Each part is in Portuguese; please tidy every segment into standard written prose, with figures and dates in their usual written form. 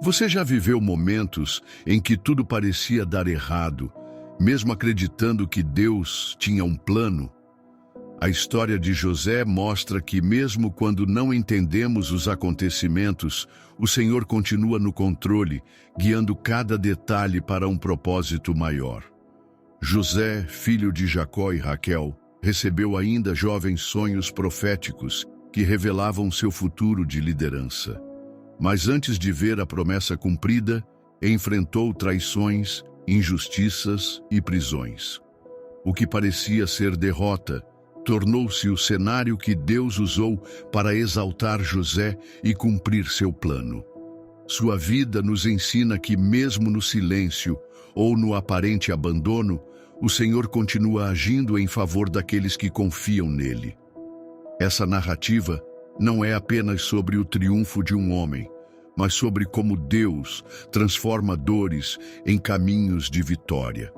Você já viveu momentos em que tudo parecia dar errado, mesmo acreditando que Deus tinha um plano? A história de José mostra que, mesmo quando não entendemos os acontecimentos, o Senhor continua no controle, guiando cada detalhe para um propósito maior. José, filho de Jacó e Raquel, recebeu ainda jovens sonhos proféticos que revelavam seu futuro de liderança. Mas antes de ver a promessa cumprida, enfrentou traições, injustiças e prisões. O que parecia ser derrota tornou-se o cenário que Deus usou para exaltar José e cumprir seu plano. Sua vida nos ensina que, mesmo no silêncio ou no aparente abandono, o Senhor continua agindo em favor daqueles que confiam nele. Essa narrativa não é apenas sobre o triunfo de um homem, mas sobre como Deus transforma dores em caminhos de vitória.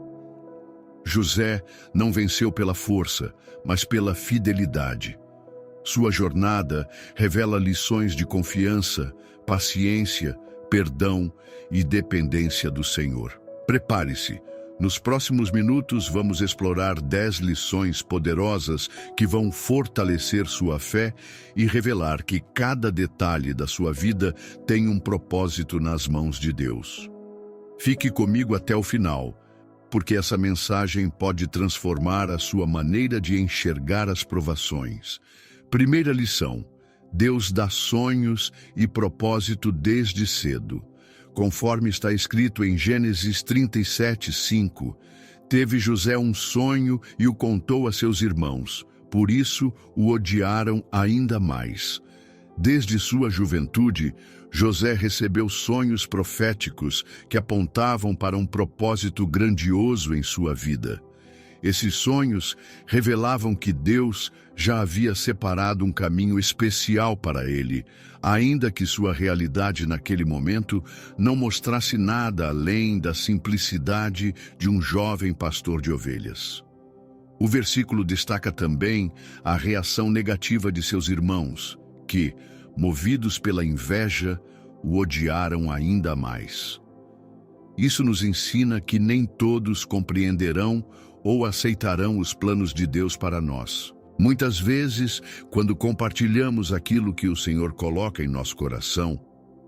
José não venceu pela força, mas pela fidelidade. Sua jornada revela lições de confiança, paciência, perdão e dependência do Senhor. Prepare-se. Nos próximos minutos vamos explorar 10 lições poderosas que vão fortalecer sua fé e revelar que cada detalhe da sua vida tem um propósito nas mãos de Deus. Fique comigo até o final, porque essa mensagem pode transformar a sua maneira de enxergar as provações. Primeira lição: Deus dá sonhos e propósito desde cedo. Conforme está escrito em Gênesis 37:5, teve José um sonho e o contou a seus irmãos, por isso o odiaram ainda mais. Desde sua juventude, José recebeu sonhos proféticos que apontavam para um propósito grandioso em sua vida. Esses sonhos revelavam que Deus já havia separado um caminho especial para ele, ainda que sua realidade naquele momento não mostrasse nada além da simplicidade de um jovem pastor de ovelhas. O versículo destaca também a reação negativa de seus irmãos, que, movidos pela inveja, o odiaram ainda mais. Isso nos ensina que nem todos compreenderão ou aceitarão os planos de Deus para nós. Muitas vezes, quando compartilhamos aquilo que o Senhor coloca em nosso coração,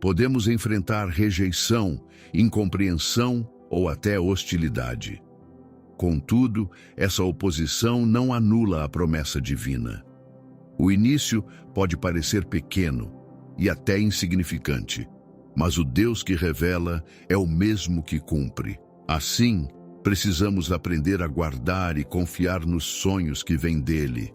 podemos enfrentar rejeição, incompreensão ou até hostilidade. Contudo, essa oposição não anula a promessa divina. O início pode parecer pequeno e até insignificante, mas o Deus que revela é o mesmo que cumpre. Assim, precisamos aprender a guardar e confiar nos sonhos que vêm dele,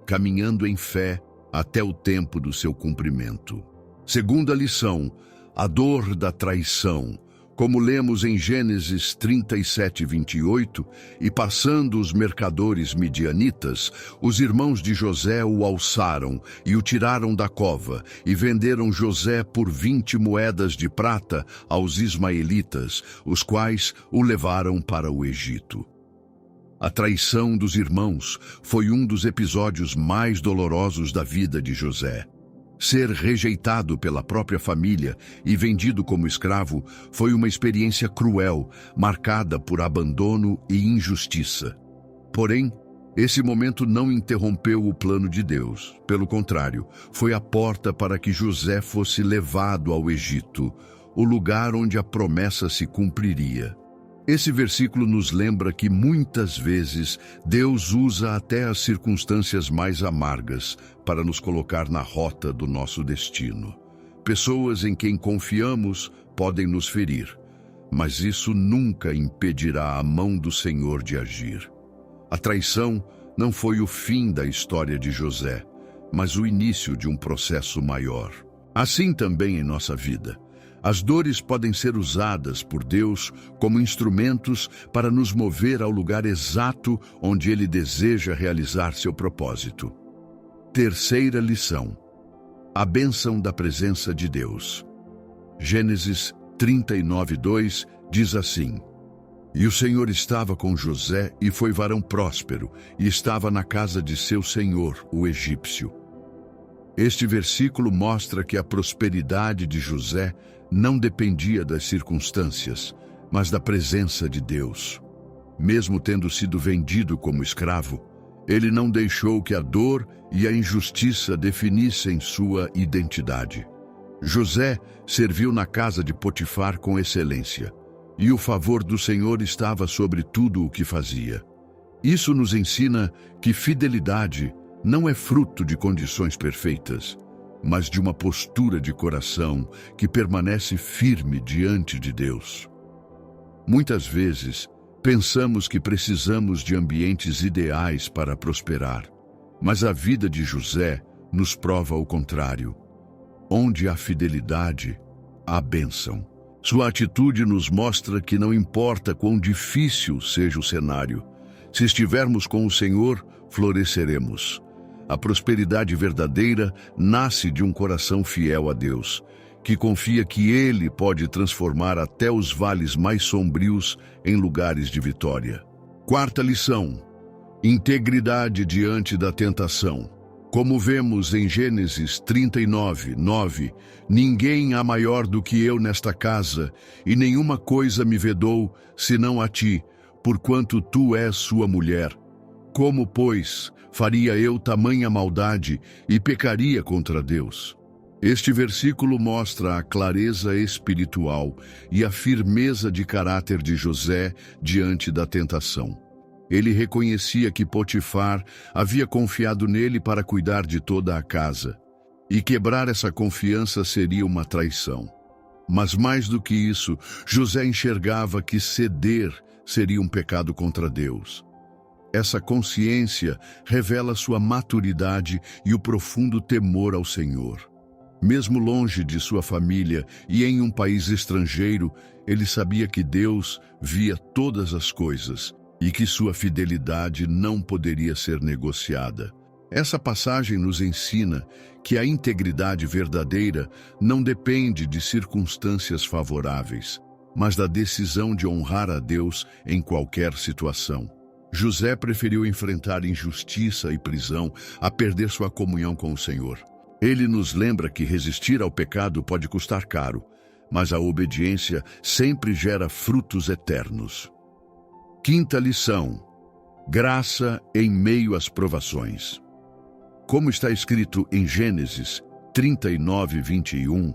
caminhando em fé até o tempo do seu cumprimento. Segunda lição: a dor da traição. Como lemos em Gênesis 37:28, e passando os mercadores midianitas, os irmãos de José o alçaram e o tiraram da cova, e venderam José por 20 moedas de prata aos ismaelitas, os quais o levaram para o Egito. A traição dos irmãos foi um dos episódios mais dolorosos da vida de José. Ser rejeitado pela própria família e vendido como escravo foi uma experiência cruel, marcada por abandono e injustiça. Porém, esse momento não interrompeu o plano de Deus. Pelo contrário, foi a porta para que José fosse levado ao Egito, o lugar onde a promessa se cumpriria. Esse versículo nos lembra que muitas vezes Deus usa até as circunstâncias mais amargas para nos colocar na rota do nosso destino. Pessoas em quem confiamos podem nos ferir, mas isso nunca impedirá a mão do Senhor de agir. A traição não foi o fim da história de José, mas o início de um processo maior. Assim também em nossa vida. As dores podem ser usadas por Deus como instrumentos para nos mover ao lugar exato onde Ele deseja realizar seu propósito. Terceira lição: a bênção da presença de Deus. Gênesis 39:2 diz assim: E o Senhor estava com José e foi varão próspero, e estava na casa de seu senhor, o egípcio. Este versículo mostra que a prosperidade de José não dependia das circunstâncias, mas da presença de Deus. Mesmo tendo sido vendido como escravo, ele não deixou que a dor e a injustiça definissem sua identidade. José serviu na casa de Potifar com excelência, e o favor do Senhor estava sobre tudo o que fazia. Isso nos ensina que fidelidade não é fruto de condições perfeitas, mas de uma postura de coração que permanece firme diante de Deus. Muitas vezes, pensamos que precisamos de ambientes ideais para prosperar, mas a vida de José nos prova o contrário. Onde há fidelidade, há bênção. Sua atitude nos mostra que não importa quão difícil seja o cenário, se estivermos com o Senhor, floresceremos. A prosperidade verdadeira nasce de um coração fiel a Deus, que confia que Ele pode transformar até os vales mais sombrios em lugares de vitória. Quarta lição: integridade diante da tentação. Como vemos em Gênesis 39:9, ninguém há maior do que eu nesta casa, e nenhuma coisa me vedou, senão a ti, porquanto tu és sua mulher. Como, pois, faria eu tamanha maldade e pecaria contra Deus? Este versículo mostra a clareza espiritual e a firmeza de caráter de José diante da tentação. Ele reconhecia que Potifar havia confiado nele para cuidar de toda a casa, e quebrar essa confiança seria uma traição. Mas mais do que isso, José enxergava que ceder seria um pecado contra Deus. Essa consciência revela sua maturidade e o profundo temor ao Senhor. Mesmo longe de sua família e em um país estrangeiro, ele sabia que Deus via todas as coisas e que sua fidelidade não poderia ser negociada. Essa passagem nos ensina que a integridade verdadeira não depende de circunstâncias favoráveis, mas da decisão de honrar a Deus em qualquer situação. José preferiu enfrentar injustiça e prisão a perder sua comunhão com o Senhor. Ele nos lembra que resistir ao pecado pode custar caro, mas a obediência sempre gera frutos eternos. Quinta lição: graça em meio às provações. Como está escrito em Gênesis 39:21,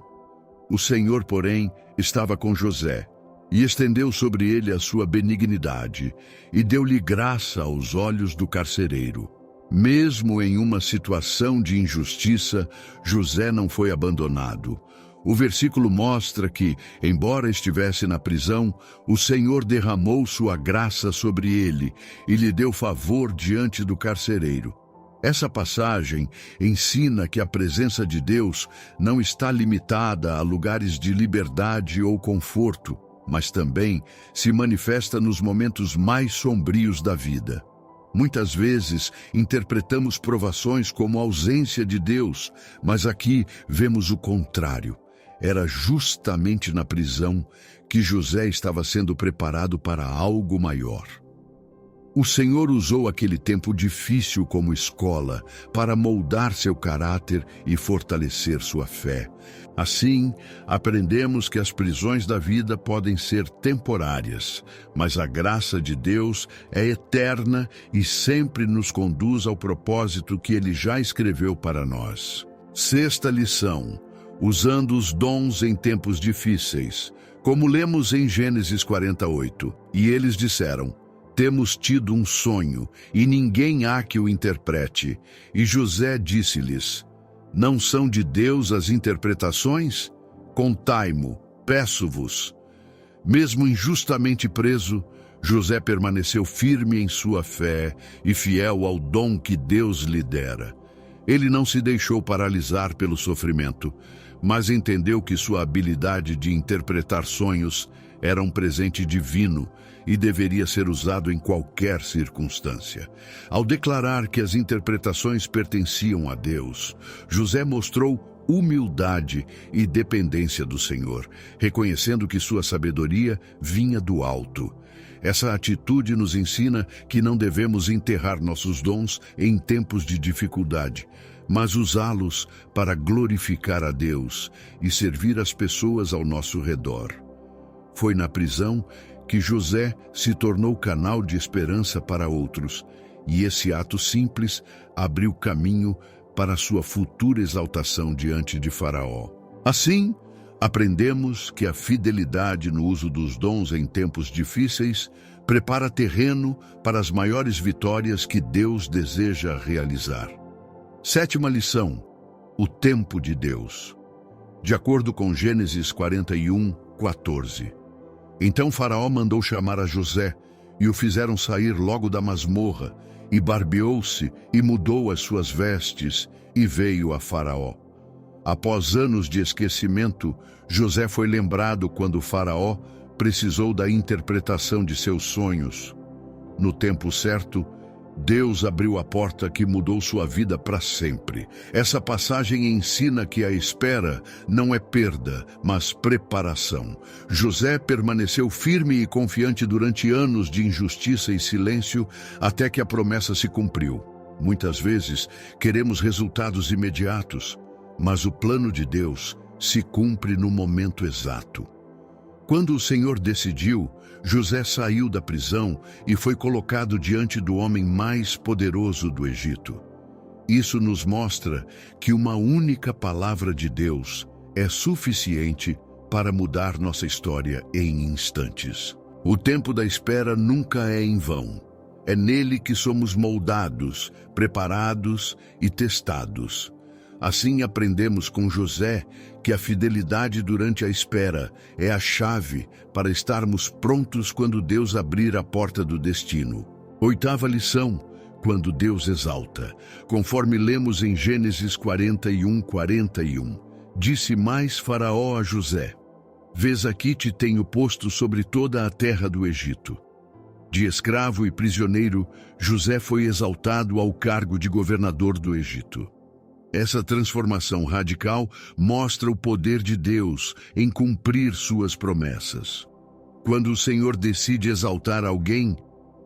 o Senhor, porém, estava com José, e estendeu sobre ele a sua benignidade, e deu-lhe graça aos olhos do carcereiro. Mesmo em uma situação de injustiça, José não foi abandonado. O versículo mostra que, embora estivesse na prisão, o Senhor derramou sua graça sobre ele e lhe deu favor diante do carcereiro. Essa passagem ensina que a presença de Deus não está limitada a lugares de liberdade ou conforto, mas também se manifesta nos momentos mais sombrios da vida. Muitas vezes interpretamos provações como ausência de Deus, mas aqui vemos o contrário. Era justamente na prisão que José estava sendo preparado para algo maior. O Senhor usou aquele tempo difícil como escola para moldar seu caráter e fortalecer sua fé. Assim, aprendemos que as prisões da vida podem ser temporárias, mas a graça de Deus é eterna e sempre nos conduz ao propósito que Ele já escreveu para nós. Sexta lição: usando os dons em tempos difíceis. Como lemos em Gênesis 48, e eles disseram: temos tido um sonho, e ninguém há que o interprete. E José disse-lhes: não são de Deus as interpretações? Contai-mo, peço-vos. Mesmo injustamente preso, José permaneceu firme em sua fé e fiel ao dom que Deus lhe dera. Ele não se deixou paralisar pelo sofrimento, mas entendeu que sua habilidade de interpretar sonhos era um presente divino e deveria ser usado em qualquer circunstância. Ao declarar que as interpretações pertenciam a Deus, José mostrou humildade e dependência do Senhor, reconhecendo que sua sabedoria vinha do alto. Essa atitude nos ensina que não devemos enterrar nossos dons em tempos de dificuldade, mas usá-los para glorificar a Deus e servir as pessoas ao nosso redor. Foi na prisão que José se tornou canal de esperança para outros, e esse ato simples abriu caminho para sua futura exaltação diante de Faraó. Assim, aprendemos que a fidelidade no uso dos dons em tempos difíceis prepara terreno para as maiores vitórias que Deus deseja realizar. Sétima lição: o tempo de Deus. De acordo com Gênesis 41:14. Então Faraó mandou chamar a José, e o fizeram sair logo da masmorra, e barbeou-se, e mudou as suas vestes, e veio a Faraó. Após anos de esquecimento, José foi lembrado quando Faraó precisou da interpretação de seus sonhos. No tempo certo, Deus abriu a porta que mudou sua vida para sempre. Essa passagem ensina que a espera não é perda, mas preparação. José permaneceu firme e confiante durante anos de injustiça e silêncio, até que a promessa se cumpriu. Muitas vezes queremos resultados imediatos, mas o plano de Deus se cumpre no momento exato. Quando o Senhor decidiu, José saiu da prisão e foi colocado diante do homem mais poderoso do Egito. Isso nos mostra que uma única palavra de Deus é suficiente para mudar nossa história em instantes. O tempo da espera nunca é em vão. É nele que somos moldados, preparados e testados. Assim aprendemos com José que a fidelidade durante a espera é a chave para estarmos prontos quando Deus abrir a porta do destino. Oitava lição: quando Deus exalta. Conforme lemos em Gênesis 41:41, disse mais Faraó a José: Vês aqui te tenho posto sobre toda a terra do Egito. De escravo e prisioneiro, José foi exaltado ao cargo de governador do Egito. Essa transformação radical mostra o poder de Deus em cumprir suas promessas. Quando o Senhor decide exaltar alguém,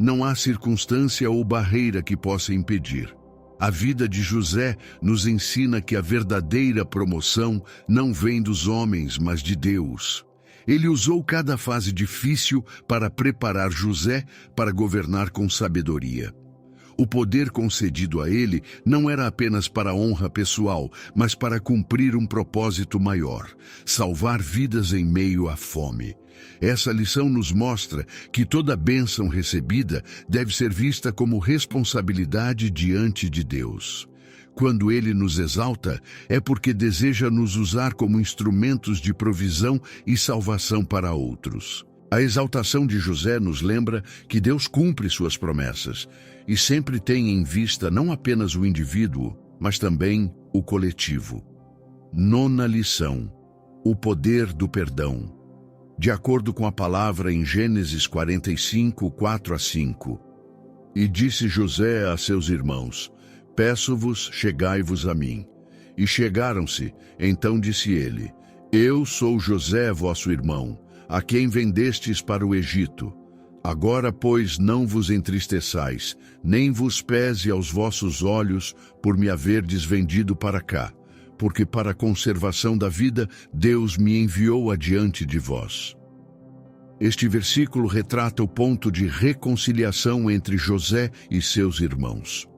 não há circunstância ou barreira que possa impedir. A vida de José nos ensina que a verdadeira promoção não vem dos homens, mas de Deus. Ele usou cada fase difícil para preparar José para governar com sabedoria. O poder concedido a ele não era apenas para honra pessoal, mas para cumprir um propósito maior: salvar vidas em meio à fome. Essa lição nos mostra que toda bênção recebida deve ser vista como responsabilidade diante de Deus. Quando Ele nos exalta, é porque deseja nos usar como instrumentos de provisão e salvação para outros. A exaltação de José nos lembra que Deus cumpre suas promessas e sempre tem em vista não apenas o indivíduo, mas também o coletivo. Nona lição: o poder do perdão. De acordo com a palavra em Gênesis 45:4-5, e disse José a seus irmãos: Peço-vos, chegai-vos a mim. E chegaram-se. Então disse ele: Eu sou José, vosso irmão, a quem vendestes para o Egito. Agora, pois, não vos entristeçais, nem vos pese aos vossos olhos por me haverdes vendido para cá, porque para a conservação da vida Deus me enviou adiante de vós. Este versículo retrata o ponto de reconciliação entre José e seus irmãos.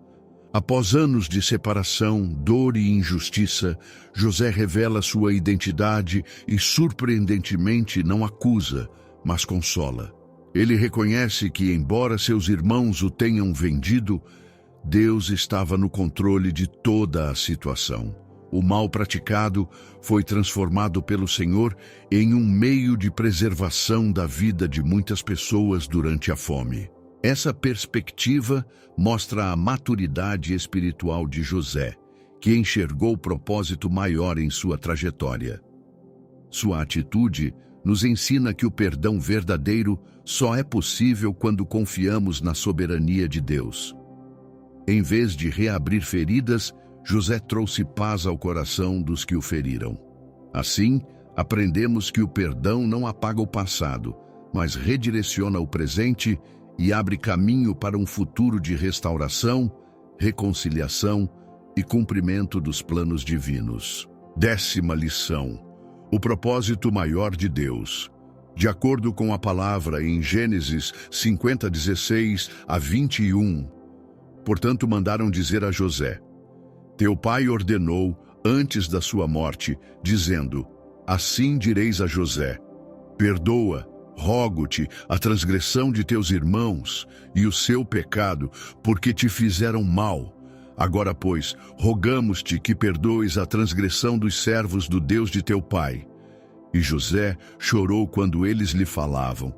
Após anos de separação, dor e injustiça, José revela sua identidade e, surpreendentemente, não acusa, mas consola. Ele reconhece que, embora seus irmãos o tenham vendido, Deus estava no controle de toda a situação. O mal praticado foi transformado pelo Senhor em um meio de preservação da vida de muitas pessoas durante a fome. Essa perspectiva mostra a maturidade espiritual de José, que enxergou o propósito maior em sua trajetória. Sua atitude nos ensina que o perdão verdadeiro só é possível quando confiamos na soberania de Deus. Em vez de reabrir feridas, José trouxe paz ao coração dos que o feriram. Assim, aprendemos que o perdão não apaga o passado, mas redireciona o presente e abre caminho para um futuro de restauração, reconciliação e cumprimento dos planos divinos. 10ª lição: o propósito maior de Deus. De acordo com a palavra em Gênesis 50:16 a 21, portanto mandaram dizer a José: teu pai ordenou antes da sua morte, dizendo: assim direis a José: perdoa, rogo-te, a transgressão de teus irmãos e o seu pecado, porque te fizeram mal. Agora, pois, rogamos-te que perdoes a transgressão dos servos do Deus de teu pai. E José chorou quando eles lhe falavam.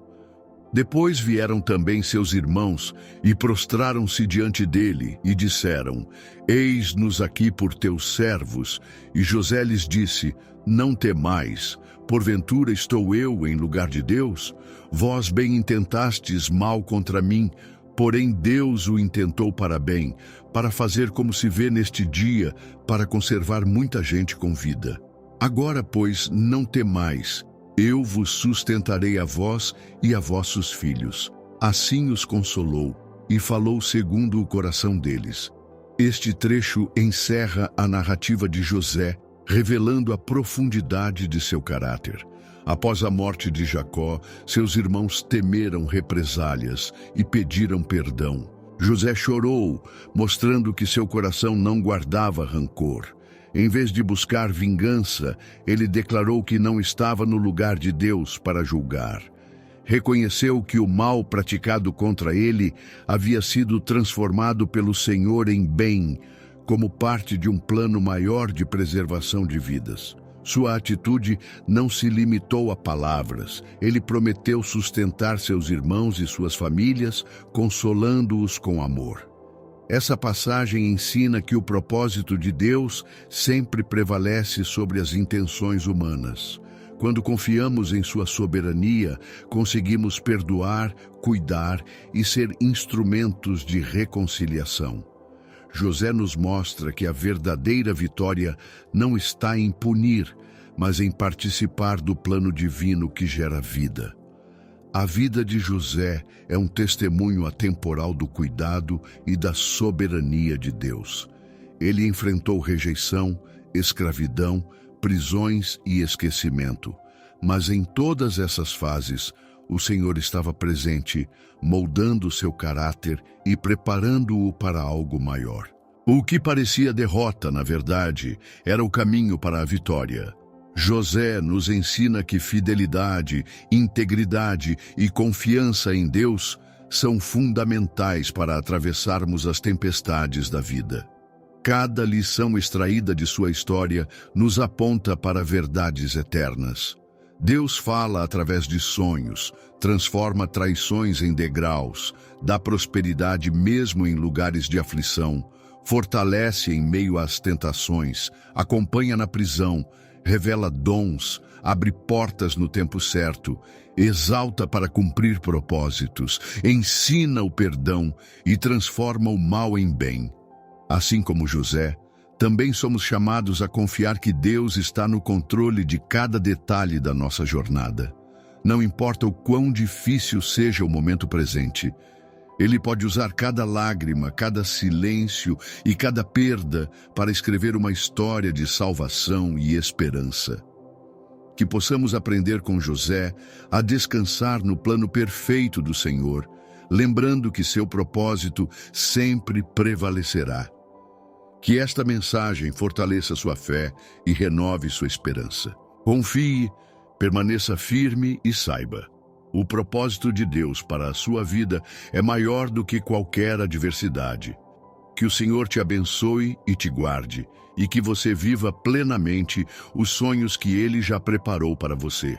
Depois vieram também seus irmãos e prostraram-se diante dele e disseram: eis-nos aqui por teus servos. E José lhes disse: não temais, porventura estou eu em lugar de Deus? Vós bem intentastes mal contra mim, porém Deus o intentou para bem, para fazer como se vê neste dia, para conservar muita gente com vida. Agora, pois, não temais, eu vos sustentarei a vós e a vossos filhos. Assim os consolou e falou segundo o coração deles. Este trecho encerra a narrativa de José, revelando a profundidade de seu caráter. Após a morte de Jacó, seus irmãos temeram represálias e pediram perdão. José chorou, mostrando que seu coração não guardava rancor. Em vez de buscar vingança, ele declarou que não estava no lugar de Deus para julgar. Reconheceu que o mal praticado contra ele havia sido transformado pelo Senhor em bem, como parte de um plano maior de preservação de vidas. Sua atitude não se limitou a palavras. Ele prometeu sustentar seus irmãos e suas famílias, consolando-os com amor. Essa passagem ensina que o propósito de Deus sempre prevalece sobre as intenções humanas. Quando confiamos em sua soberania, conseguimos perdoar, cuidar e ser instrumentos de reconciliação. José nos mostra que a verdadeira vitória não está em punir, mas em participar do plano divino que gera vida. A vida de José é um testemunho atemporal do cuidado e da soberania de Deus. Ele enfrentou rejeição, escravidão, prisões e esquecimento. Mas em todas essas fases, o Senhor estava presente, moldando seu caráter e preparando-o para algo maior. O que parecia derrota, na verdade, era o caminho para a vitória. José nos ensina que fidelidade, integridade e confiança em Deus são fundamentais para atravessarmos as tempestades da vida. Cada lição extraída de sua história nos aponta para verdades eternas. Deus fala através de sonhos, transforma traições em degraus, dá prosperidade mesmo em lugares de aflição, fortalece em meio às tentações, acompanha na prisão, revela dons, abre portas no tempo certo, exalta para cumprir propósitos, ensina o perdão e transforma o mal em bem. Assim como José, também somos chamados a confiar que Deus está no controle de cada detalhe da nossa jornada. Não importa o quão difícil seja o momento presente, Ele pode usar cada lágrima, cada silêncio e cada perda para escrever uma história de salvação e esperança. Que possamos aprender com José a descansar no plano perfeito do Senhor, lembrando que seu propósito sempre prevalecerá. Que esta mensagem fortaleça sua fé e renove sua esperança. Confie, permaneça firme e saiba: o propósito de Deus para a sua vida é maior do que qualquer adversidade. Que o Senhor te abençoe e te guarde, e que você viva plenamente os sonhos que Ele já preparou para você.